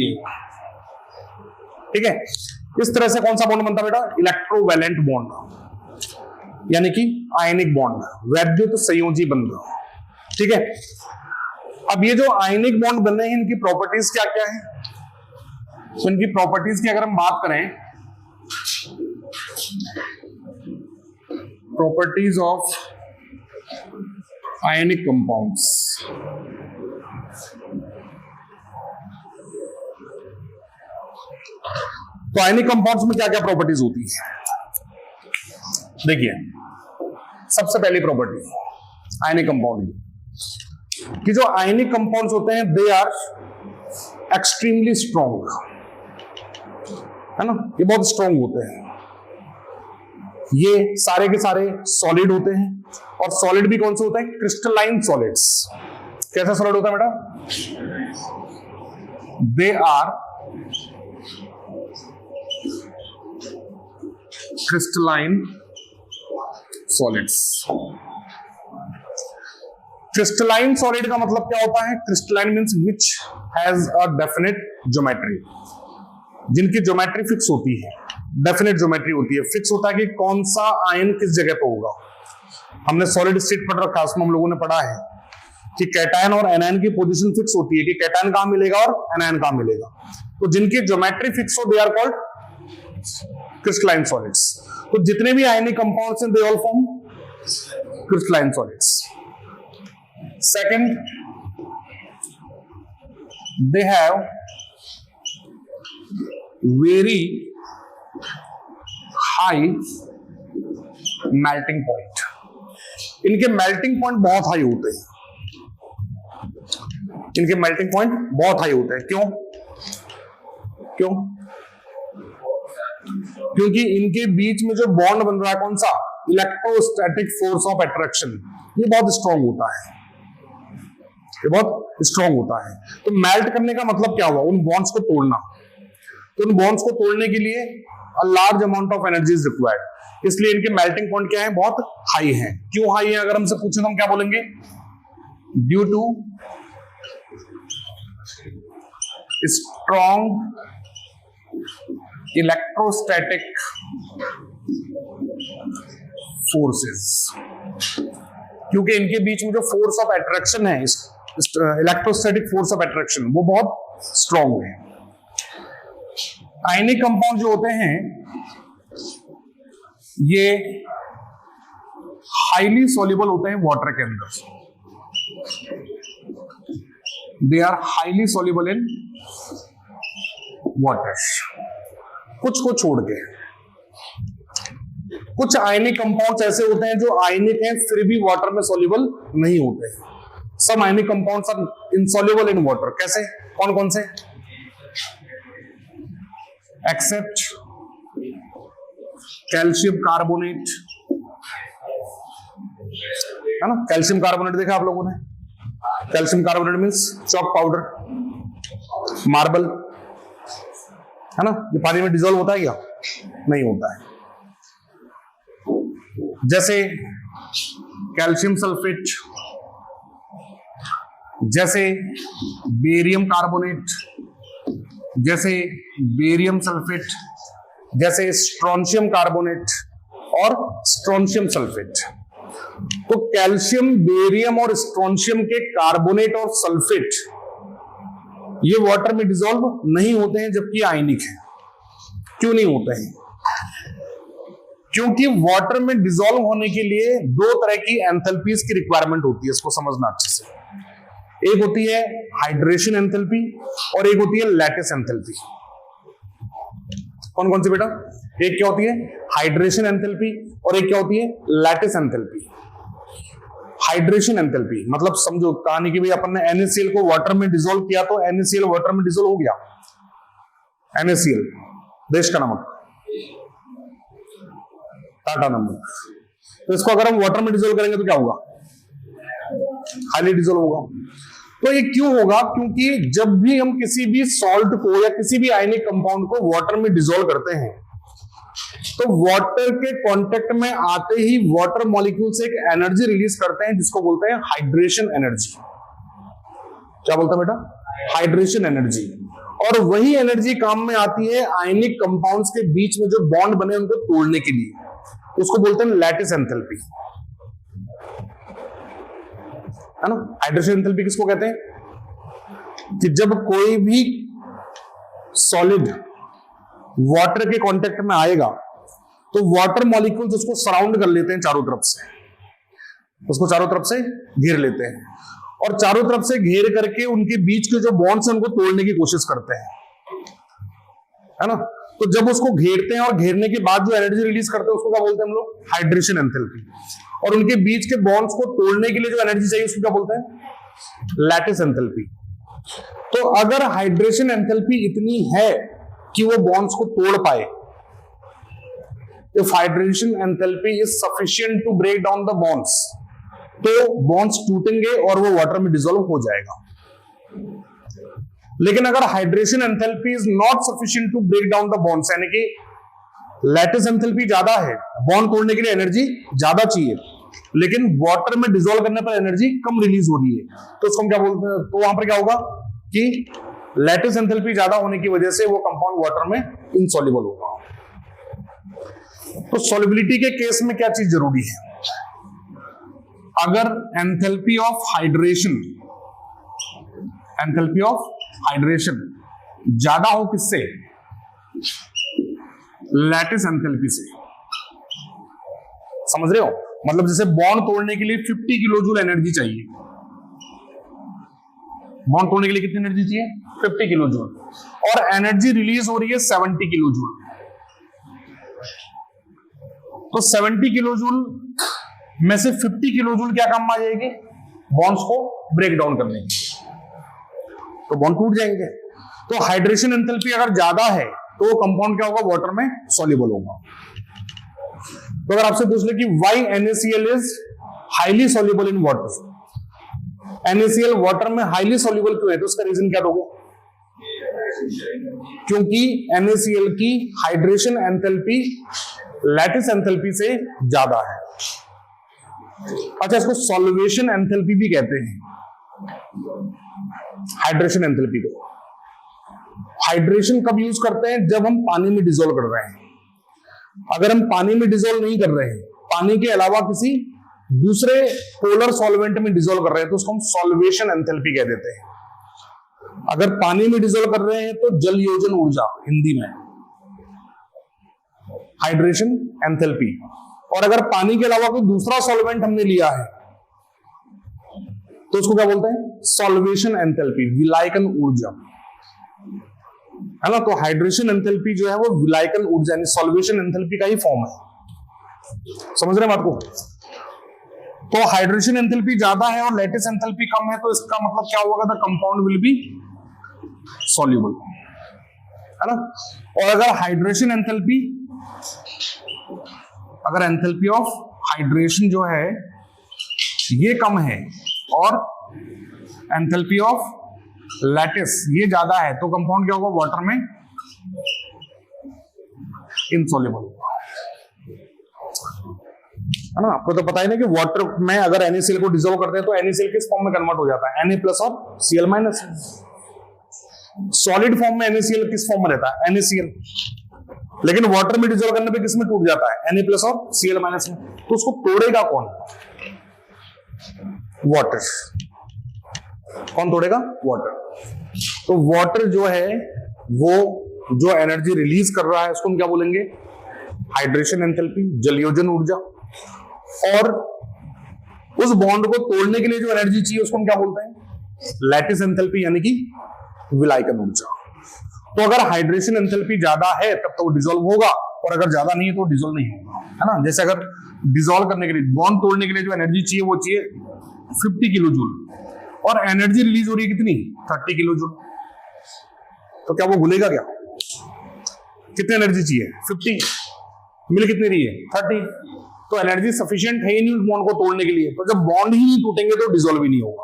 ठीक है, इस तरह से कौन सा बॉन्ड बनता है बेटा? इलेक्ट्रोवैलेंट बॉन्ड, यानी कि आयनिक बॉन्ड, वैद्युत संयोजी बंध। ठीक है, अब ये जो आयनिक बॉन्ड बन रहे हैं, इनकी प्रॉपर्टीज क्या क्या है? तो इनकी प्रॉपर्टीज की अगर हम बात करें, प्रॉपर्टीज ऑफ आयनिक कंपाउंड्स, तो आयनिक कंपाउंड्स में क्या क्या प्रॉपर्टीज होती है? देखिए, सबसे पहली प्रॉपर्टी आयनिक कंपाउंड की, जो आयनिक कंपाउंड्स होते हैं दे आर एक्सट्रीमली स्ट्रॉन्ग, है ना? ये बहुत स्ट्रॉन्ग होते हैं। ये सारे के सारे सॉलिड होते हैं, और सॉलिड भी कौन से होते हैं? Crystalline solids. कैसा सॉलिड होता है बेटा? They are crystalline solids. Crystalline solid का मतलब क्या होता है? Crystalline means which has a definite geometry, जिनकी ज्योमेट्री फिक्स होती है, डेफिनेट ज्योमेट्री होती है, फिक्स होता है कि कौन सा आयन किस जगह पे होगा। हमने सॉलिड स्टेट पढ़ रखा है, उसमें हम लोगों ने पढ़ा है कि कैटायन और एनायन की पोजीशन फिक्स होती है कि कैटायन कहां मिलेगा और एनायन कहां मिलेगा। तो जिनकी ज्योमेट्री फिक्स हो they are called crystalline solids. तो जितने भी आयनिक कंपाउंड्स हैं they all form crystalline solids. Second, they have very high melting point. इनके मेल्टिंग पॉइंट बहुत हाई होते हैं, इनके मेल्टिंग पॉइंट बहुत हाई होते हैं। क्यों? क्यों? क्योंकि इनके बीच में जो बॉन्ड बन रहा है कौन सा, इलेक्ट्रोस्टैटिक फोर्स ऑफ अट्रैक्शन, ये बहुत स्ट्रांग होता है, ये बहुत स्ट्रांग होता है। तो मेल्ट करने का मतलब क्या हुआ, उन बॉन्ड्स को तोड़ना। तो उन बॉन्ड्स को तोड़ने के लिए a large amount of energy is required, इसलिए इनके मेल्टिंग पॉइंट क्या है, बहुत हाई है। क्यों हाई है अगर हमसे पूछे तो हम क्या बोलेंगे, due to strong electrostatic forces. क्योंकि इनके बीच में जो फोर्स ऑफ अट्रैक्शन है, इलेक्ट्रोस्टैटिक फोर्स ऑफ अट्रैक्शन, वो बहुत स्ट्रॉन्ग है। आयनिक कंपाउंड जो होते हैं ये हाईली सॉल्युबल होते हैं वाटर के अंदर, they are highly soluble in water, कुछ को छोड़ के। कुछ आयनिक कंपाउंड्स ऐसे होते हैं जो आयनिक हैं फिर भी वाटर में सॉल्युबल नहीं होते। सब ionic compounds are insoluble in water. कैसे, कौन कौन से, एक्सेप्ट कैल्शियम कार्बोनेट, है ना, कैल्शियम कार्बोनेट देखा आप लोगों ने, calcium carbonate means chalk powder, marble, है ना, ये पानी में डिसॉल्व होता है क्या, नहीं होता है। जैसे कैल्शियम सल्फेट, जैसे बेरियम कार्बोनेट, जैसे बेरियम सल्फेट, जैसे स्ट्रोंशियम कार्बोनेट और स्ट्रोंशियम सल्फेट। तो कैल्शियम, बेरियम और स्ट्रोंशियम के कार्बोनेट और सल्फेट ये वाटर में डिसॉल्व नहीं होते हैं जबकि आयनिक है। क्यों नहीं होते हैं? क्योंकि वाटर में डिसॉल्व होने के लिए दो तरह की एंथैल्पीज की रिक्वायरमेंट होती है, इसको समझना अच्छे से। एक होती है हाइड्रेशन एंथैल्पी और एक होती है लैटिस एंथैल्पी। कौन कौन सी बेटा? एक क्या होती है हाइड्रेशन एंथैल्पी और एक क्या होती है लैटिस एंथैल्पी। हाइड्रेशन एंथैल्पी मतलब समझो कहानी की, भाई अपन ने NaCl को वाटर में डिसॉल्व किया तो NaCl वाटर में डिसॉल्व हो गया। NaCl देश का नमक, टाटा नमक। तो इसको अगर हम वाटर में डिसॉल्व करेंगे तो क्या होगा, हाईली डिसॉल्व होगा। तो ये क्यों होगा? क्योंकि जब भी हम किसी भी सॉल्ट को या किसी भी आयनिक कंपाउंड को वाटर में डिसॉल्व करते हैं तो वाटर के कांटेक्ट में आते ही वाटर मॉलिक्यूल से एक एनर्जी रिलीज करते हैं जिसको बोलते हैं हाइड्रेशन एनर्जी। क्या बोलते हैं बेटा? Hydration energy. और वही एनर्जी काम में आती है आयनिक कंपाउंड्स के बीच में जो बॉन्ड बने उनको तोड़ने के लिए, उसको बोलते हैं लैटिस एंथैल्पी, है ना। हाइड्रेशन एंथैल्पी किसको कहते हैं? कि जब कोई भी सॉलिड वाटर के कांटेक्ट में आएगा तो वाटर मॉलिक्यूल्स उसको सराउंड कर लेते हैं चारों तरफ से, उसको चारों तरफ से घेर लेते हैं और चारों तरफ से घेर करके उनके बीच के जो बॉन्ड्स हैं उनको तोड़ने की कोशिश करते हैं, है ना। तो जब उसको घेरते हैं और घेरने के बाद जो एनर्जी रिलीज करते हैं उसको क्या बोलते हैं हम लोग? Hydration enthalpy. और उनके बीच के बॉन्ड्स को तोड़ने के लिए जो एनर्जी चाहिए उसको क्या बोलते हैं? Lattice enthalpy. तो अगर हाइड्रेशन एंथैल्पी इतनी है कि वो बॉन्ड्स को तोड़ पाए, if hydration enthalpy is sufficient to break down the bonds, तो बॉन्ड्स टूटेंगे और वो वाटर में डिसॉल्व हो जाएगा। लेकिन अगर hydration enthalpy is not sufficient to break down the bonds, यानी कि लैटिस एंथैल्पी ज्यादा है, बॉन्ड तोड़ने के लिए एनर्जी ज्यादा चाहिए लेकिन वाटर में डिसॉल्व करने पर एनर्जी कम रिलीज हो रही है, तो उसको हम क्या बोलते हैं? तो वहां पर क्या होगा कि लैटिस एंथैल्पी ज्यादा होने की वजह से वो कंपाउंड वाटर में इनसॉल्युबल होगा। तो सॉल्युबिलिटी के केस में क्या चीज जरूरी है? अगर एंथैल्पी ऑफ हाइड्रेशन ज्यादा हो किससे? लैटिस एंथैल्पी से। समझ रहे हो? मतलब जैसे बॉन्ड तोड़ने के लिए 50 किलो जूल एनर्जी चाहिए। बॉन्ड तोड़ने के लिए कितनी एनर्जी चाहिए? 50 किलो जूल, और एनर्जी रिलीज हो रही है 70 किलो जूल। तो 70 किलो जूल में से 50 किलो जूल क्या काम आ जाएगी? बॉन्ड्स को ब्रेक डाउन करने की, तो बॉन्ड टूट जाएंगे। तो हाइड्रेशन एंथैल्पी अगर ज्यादा है तो कंपाउंड क्या होगा? वाटर में सॉल्युबल होगा। तो अगर आपसे पूछ ले कि why NaCl is highly soluble in water, NaCl water में हाईली सॉल्युबल क्यों है? तो उसका रीजन क्या दोगे? क्योंकि NaCl की हाइड्रेशन एंथैल्पी लैटिस एंथैल्पी से ज्यादा है। अच्छा, इसको सॉल्वेशन एंथैल्पी भी कहते हैं, हाइड्रेशन एंथैल्पी को। हाइड्रेशन कब यूज करते हैं? जब हम पानी में डिसॉल्व कर रहे हैं। अगर हम पानी में डिसॉल्व नहीं कर रहे हैं, पानी के अलावा किसी दूसरे पोलर सॉल्वेंट में डिसॉल्व कर रहे हैं, तो उसको हम सॉल्वेशन एंथैल्पी कह देते हैं। अगर पानी में डिसॉल्व कर रहे हैं तो जल योजन ऊर्जा हिंदी में हाइड्रेशन एंथैल्पी। और अगर पानी के अलावा कोई दूसरा सॉल्वेंट हमने लिया है तो उसको क्या बोलते हैं? सॉल्वेशन एंथैल्पी, विलायकन ऊर्जा, है ना। तो हाइड्रेशन एंथैल्पी जो है वो विलायकन ऊर्जा यानी सॉल्वेशन एंथैल्पी का ही फॉर्म है। समझ रहे हैं बात को? तो हाइड्रेशन एंथैल्पी ज्यादा है और लैटिस एंथैल्पी कम है, तो इसका मतलब क्या होगा? The compound will be soluble, है ना। और अगर हाइड्रेशन एंथैल्पी, अगर एंथैल्पी ऑफ हाइड्रेशन जो है ये कम है और एंथैल्पी ऑफ लैटिस ये ज्यादा है, तो कंपाउंड क्या होगा? वाटर में इनसॉल्युबल, है ना। आपको तो पता ही ना कि वाटर में अगर NaCl को डिसॉल्व करते हैं तो NaCl किस फॉर्म में कन्वर्ट हो जाता है? Na प्लस और Cl माइनस। सॉलिड फॉर्म में NaCl किस फॉर्म में रहता है? NaCl। लेकिन वाटर में डिसॉल्व करने पे किस में टूट जाता है? Na प्लस और Cl माइनस में। तो उसको तोड़ेगा कौन? वाटर। कौन तोड़ेगा? वाटर। तो वाटर जो है वो जो एनर्जी रिलीज कर रहा है उसको हम क्या बोलेंगे? हाइड्रेशन एंथैल्पी, जलयोजन ऊर्जा। और उस बॉन्ड को तोड़ने के लिए जो एनर्जी चाहिए उसको हम क्या बोलते हैं? लैटिस एंथैल्पी यानी कि विलायकन ऊर्जा। तो अगर हाइड्रेशन एंथैल्पी ज्यादा है तब तो वो डिसॉल्व होगा, और अगर ज्यादा नहीं है तो डिसॉल्व नहीं होगा, है ना। जैसे अगर डिसॉल्व करने के लिए, बॉन्ड तोड़ने के लिए जो एनर्जी चाहिए वो चाहिए 50 किलो जूल, और एनर्जी रिलीज हो रही है कितनी? 30 किलो जूल। तो क्या वो घुलेगा क्या? कितनी एनर्जी चाहिए? 50, मिल कितनी रही है? 30। तो एनर्जी सफिशिएंट है ही नहीं उस बॉन्ड को तोड़ने के लिए। तो जब बॉन्ड ही नहीं टूटेंगे तो डिसॉल्व ही नहीं होगा।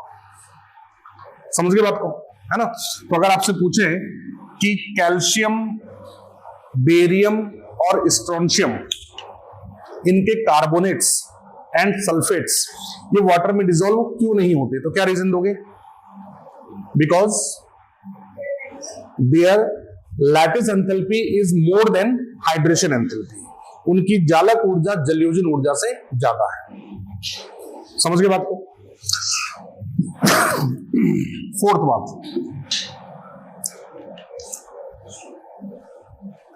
समझ गए बात को, है ना। तो अगर आपसे पूछे कि कैल्शियम, बेरियम और स्ट्रोंशियम इनके कार्बोनेट्स एंड सल्फेट्स ये वाटर में डिसॉल्व क्यों नहीं होते, तो क्या रीजन दोगे? Because their lattice enthalpy is more than hydration enthalpy. उनकी जालक ऊर्जा जलयोजन ऊर्जा से ज्यादा है। समझ गए बात को? फोर्थ बात,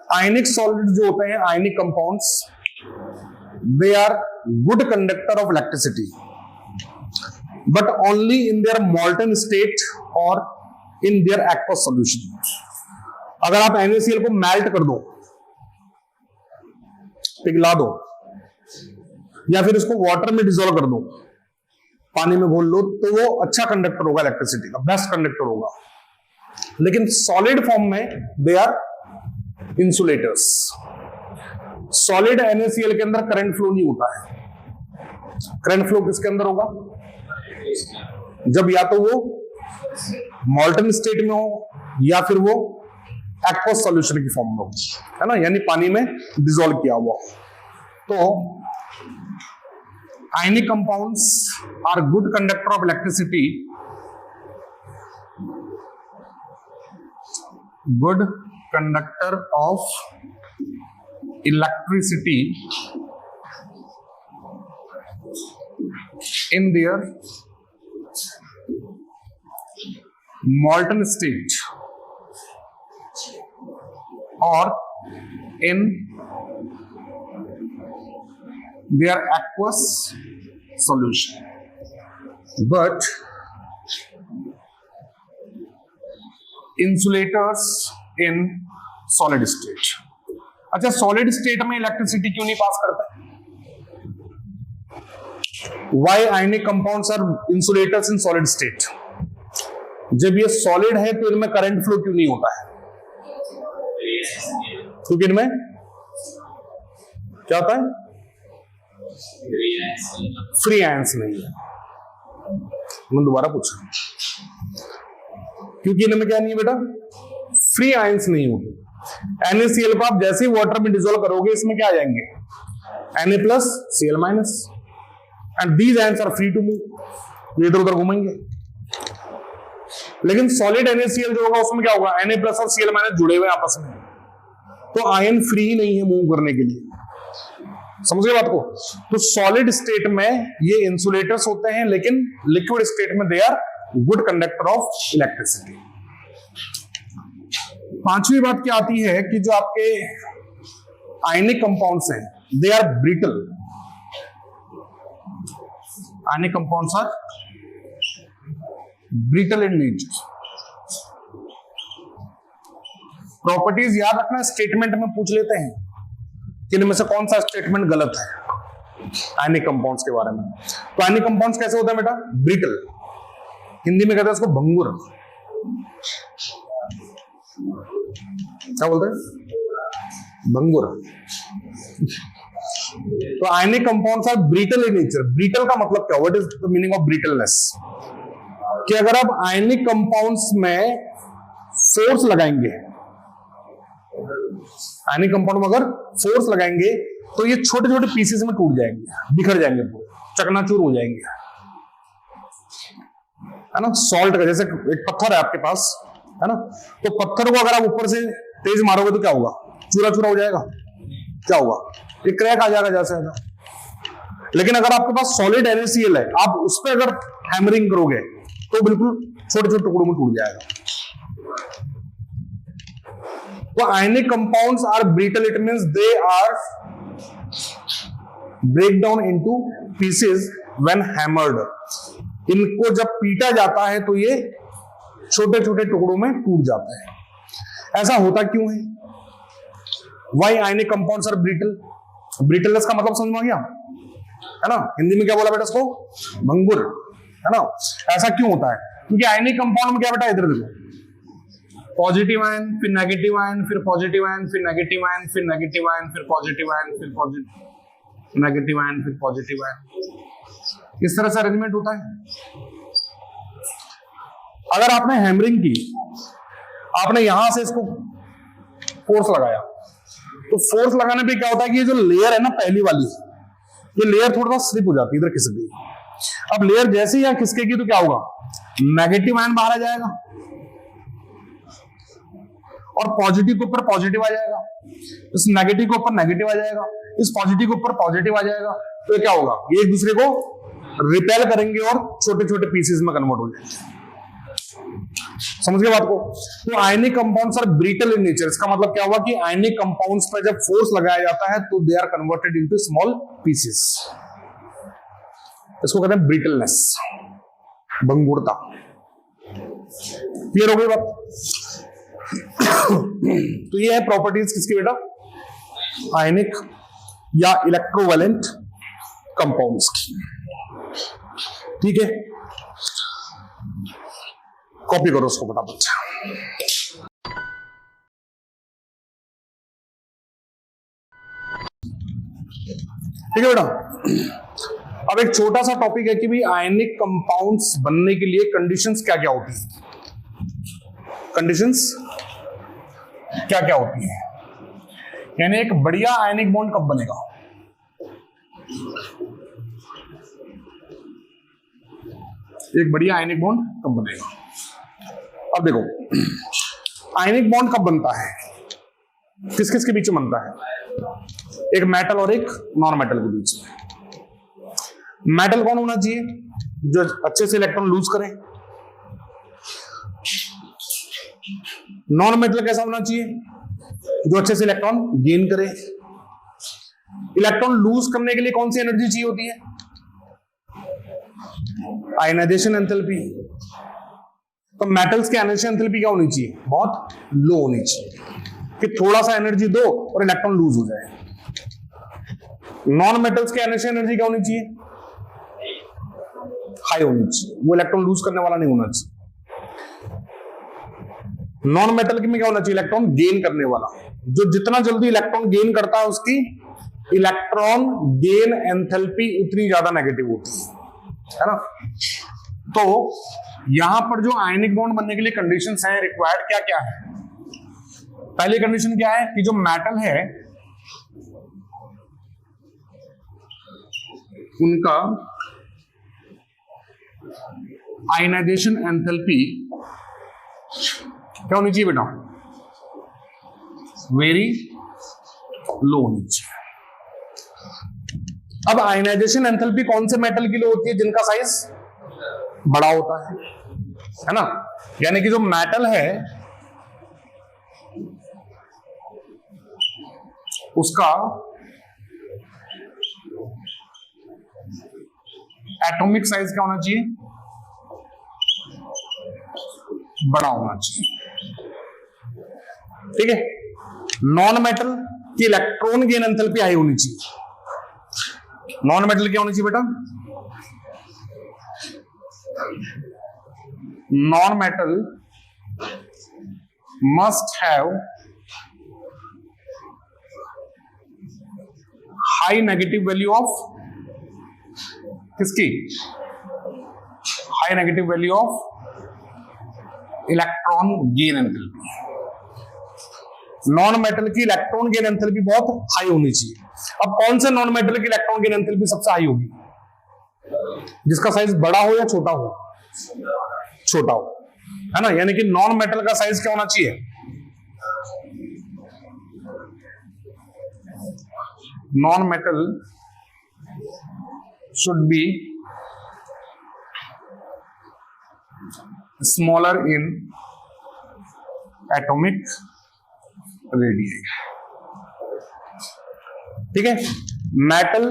आयनिक सॉलिड जो होते हैं, ionic compounds, they are good conductor of electricity but only in their molten state और इन देयर एक्वस सॉल्यूशन। अगर आप NaCl को मेल्ट कर दो, पिघला दो, या फिर इसको वाटर में डिसॉल्व कर दो, पानी में घोल लो, तो वो अच्छा कंडक्टर होगा इलेक्ट्रिसिटी का, बेस्ट कंडक्टर होगा। लेकिन सॉलिड फॉर्म में they are insulators. Solid NaCl के अंदर करंट फ्लो नहीं होता है। करंट फ्लो किसके अंदर होगा? जब या तो वो मॉल्टन स्टेट में हो या फिर वो एक्वस सॉल्यूशन की फॉर्म में हो, है ना, यानी पानी में डिसॉल्व किया हुआ। तो ionic compounds are good conductor of electricity, good conductor of electricity in their molten state or in their aqueous solution, but insulators in solid state. अच्छा, सॉलिड स्टेट में इलेक्ट्रिसिटी क्यों नहीं पास करता? Why ionic compounds are insulators in solid state? जब ये सॉलिड है तो इनमें करंट फ्लो क्यों नहीं होता है? क्योंकि इनमें क्या होता है? फ्री आयंस नहीं है। मैं दोबारा पूछा, क्योंकि इनमें क्या नहीं है बेटा? फ्री आयंस नहीं होते। NaCl को आप जैसे ही वाटर में डिसॉल्व करोगे, इसमें क्या आ जाएंगे? Na+ Cl-, and these ions are free to move, इधर उधर घूमेंगे। लेकिन सॉलिड NaCl जो होगा उसमें क्या होगा? Na+ और Cl- जुड़े हुए आपस में, तो आयन फ्री ही नहीं है मूव करने के लिए। समझ गए बात को? तो सॉलिड स्टेट में ये इंसुलेटर्स होते हैं, लेकिन लिक्विड स्टेट में they are good conductor of electricity. पांचवी बात क्या आती है कि जो आपके आयनिक कंपाउंड्स हैं, they are brittle. Ionic compounds are brittle in nature. Properties याद रखना, स्टेटमेंट में पूछ लेते हैं कि इनमें से कौन सा स्टेटमेंट गलत है आयनिक कंपाउंड्स के बारे में। तो आयनिक कंपाउंड्स कैसे होते हैं बेटा? ब्रिटल। हिंदी में कहते हैं उसको भंगुर। क्या बोलते हैं? भंगुर। तो ionic compounds are brittle in nature. Brittle का मतलब क्या? What is the meaning of brittleness? कि अगर आप आयनिक कंपाउंड्स में फोर्स लगाएंगे, आयनिक कंपाउंड में अगर फोर्स लगाएंगे तो ये छोटे छोटे पीसेस में टूट जाएंगे, बिखर जाएंगे, चकनाचूर हो जाएंगे, है ना। सॉल्ट का जैसे एक पत्थर है आपके पास, है ना, तो पत्थर को अगर आप ऊपर से तेज मारोगे तो क्या होगा? चूरा चूरा हो जाएगा। क्या होगा? एक क्रैक आ जाएगा जैसे। लेकिन अगर आपके पास सॉलिड NaCl है, आप उस पर अगर हैमरिंग करोगे तो बिल्कुल छोटे छोटे टुकड़ों में टूट जाएगा। तो ionic compounds are brittle, it means they are break down into pieces when hammered. इनको जब पीटा जाता है तो ये छोटे छोटे टुकड़ों में टूट जाते हैं। ऐसा होता क्यों है? Why ionic compounds are brittle? Brittleness का मतलब समझ में आ गया, है ना। हिंदी में क्या बोला बेटा उसको? भंगुर, है ना। ऐसा क्यों होता है? क्योंकि आयनिक कंपाउंड में क्या बेटा, इधर देखो, पॉजिटिव आयन, फिर नेगेटिव आयन, फिर पॉजिटिव आयन, फिर नेगेटिव आयन, फिर नेगेटिव आयन, फिर पॉजिटिव आयन, फिर पॉजिटिव नेगेटिव आयन, फिर पॉजिटिव आयन। इस तरह से अरेंजमेंट होता है। अगर आपने हैमरिंग की, आपने यहां से इसको फोर्स लगाया, तो फोर्स लगाने पे क्या होता है कि ये जो लेयर है ना पहली वाली, ये लेयर थोड़ा सा स्लिप हो जाती है, इधर खिसक गई। अब लेयर जैसे ही यहां खिसकेगी तो क्या होगा? नेगेटिव आयन बाहर आ जाएगा और पॉजिटिव के ऊपर पॉजिटिव आ जाएगा, इस नेगेटिव के ऊपर नेगेटिव आ जाएगा, इस पॉजिटिव के ऊपर पॉजिटिव आ जाएगा। तो ये क्या होगा? ये एक दूसरे को रिपेल करेंगे और छोटे छोटे पीसेस में कन्वर्ट हो जाएंगे। समझ गए बात को? तो ionic compounds are brittle in nature. इसका मतलब क्या हुआ कि आयनिक कंपाउंड्स पर जब फोर्स लगाया जाता है तो they are converted into small pieces. इसको कहते हैं ब्रिटलनेस, भंगुरता। क्लियर हो गई बात? तो ये है प्रॉपर्टीज किसकी बेटा? आयनिक या इलेक्ट्रोवैलेंट कंपाउंड्स की। ठीक है, कॉपी करो उसको फटाफट। ठीक है बेटा। अब एक छोटा सा टॉपिक है कि भी आयनिक कंपाउंड्स बनने के लिए कंडीशंस क्या क्या होती है। कंडीशंस क्या क्या होती है, यानी एक बढ़िया आयनिक बॉन्ड कब बनेगा? एक बढ़िया आयनिक बॉन्ड कब बनेगा? अब देखो, आयनिक बॉन्ड कब बनता है, किस किस के बीच में बनता है? एक मेटल और एक नॉन मेटल के बीच में। मेटल कौन होना चाहिए? जो अच्छे से इलेक्ट्रॉन लूज करे। नॉन मेटल कैसा होना चाहिए? जो अच्छे से इलेक्ट्रॉन गेन करे। इलेक्ट्रॉन लूज करने के लिए कौन सी एनर्जी चाहिए होती है? Ionisation enthalpy. तो मेटल्स की आयनाइजेशन एंथैल्पी क्या होनी चाहिए? बहुत लो होनी चाहिए, कि थोड़ा सा एनर्जी दो और इलेक्ट्रॉन लूज हो जाए। नॉन मेटल्स की आयनाइजेशन एनर्जी क्या होनी चाहिए? हाई होनी चाहिए, वो इलेक्ट्रॉन लूज करने वाला नहीं होना चाहिए। नॉन मेटल में क्या होना चाहिए? इलेक्ट्रॉन गेन करने वाला। जो जितना जल्दी इलेक्ट्रॉन गेन करता है उसकी इलेक्ट्रॉन गेन एंथैल्पी उतनी ज्यादा नेगेटिव होती है ना। तो यहां पर जो आयनिक बॉन्ड बनने के लिए कंडीशंस हैं रिक्वायर्ड, क्या क्या है? पहली कंडीशन क्या है कि जो मेटल है उनका आयनाइजेशन एंथैल्पी क्या होनी चाहिए बेटा? वेरी लो होनी चाहिए। अब आयनाइजेशन एंथैल्पी कौन से मेटल के लिए होती है? जिनका साइज बड़ा होता है ना। यानी कि जो मेटल है उसका एटॉमिक साइज क्या होना चाहिए? बड़ा होना चाहिए। ठीक है। नॉन मेटल की इलेक्ट्रॉन गेन एंथैल्पी हाई होनी चाहिए। नॉन मेटल क्या होनी चाहिए बेटा? Non metal must have high negative value of किसकी? High negative value of electron gain enthalpy. Non metal की इलेक्ट्रॉन गेन एंथैल्पी बहुत हाई होनी चाहिए। अब कौन से नॉन मेटल की इलेक्ट्रॉन गेन एंथैल्पी सबसे हाई होगी? जिसका साइज बड़ा हो या छोटा हो? छोटा हो, है ना। यानी कि नॉन मेटल का साइज क्या होना चाहिए? Non metal should be smaller in atomic radii। ठीक है। मेटल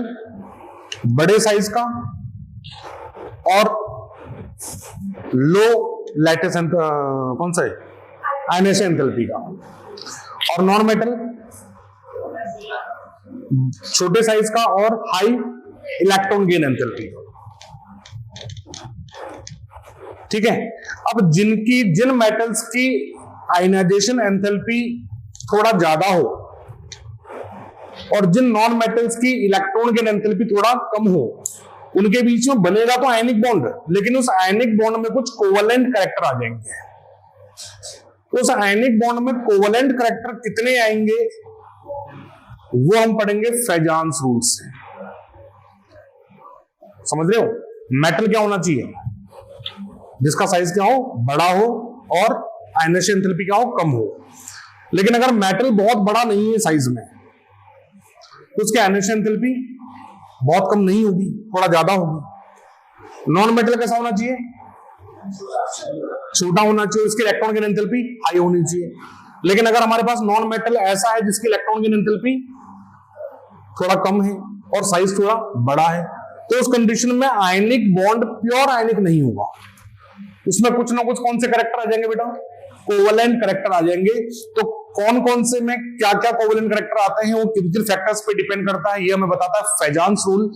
बड़े साइज का और लो लैटिस कौन सा है? आयनाइजेशन एंथैल्पी का। और नॉन मेटल छोटे साइज का और हाई इलेक्ट्रॉन गेन एंथैल्पी। ठीक है। अब जिन मेटल्स की आयनाइजेशन एंथैल्पी थोड़ा ज्यादा हो और जिन नॉन मेटल्स की इलेक्ट्रॉन गेन एंथैल्पी थोड़ा कम हो, उनके बीच में बनेगा तो आयनिक बॉन्ड, लेकिन उस आयनिक बॉन्ड में कुछ कोवलेंट कैरेक्टर आ जाएंगे। तो उस आयनिक बॉन्ड में कोवलेंट कैरेक्टर कितने आएंगे वो हम पढ़ेंगे फैजान्स रूल से। समझ रहे हो? मेटल क्या होना चाहिए? जिसका साइज क्या हो? बड़ा हो और आयनाइजेशन एंथैल्पी क्या हो? कम हो। लेकिन अगर मेटल बहुत बड़ा नहीं है साइज में तो उसकी आयनाइजेशन एंथैल्पी बहुत कम नहीं होगी, थोड़ा ज्यादा होगी। नॉन मेटल कैसा होना चाहिए? छोटा होना चाहिए, उसकी इलेक्ट्रॉन गेन एंथैल्पी हाई होनी चाहिए। लेकिन अगर हमारे पास नॉन मेटल ऐसा है जिसकी इलेक्ट्रॉन गेन एंथैल्पी थोड़ा कम है और साइज थोड़ा बड़ा है, तो उस कंडीशन में आयनिक बॉन्ड प्योर आयनिक नहीं होगा। उसमें कुछ ना कुछ कौन से कैरेक्टर आ जाएंगे बेटा? कोवलेंट कैरेक्टर आ जाएंगे। तो कौन कौन से में क्या क्या कोवलेंट कैरेक्टर आते हैं वो किन किन फैक्टर्स पे डिपेंड करता है, ये हमें बताता है फैजान्स रूल।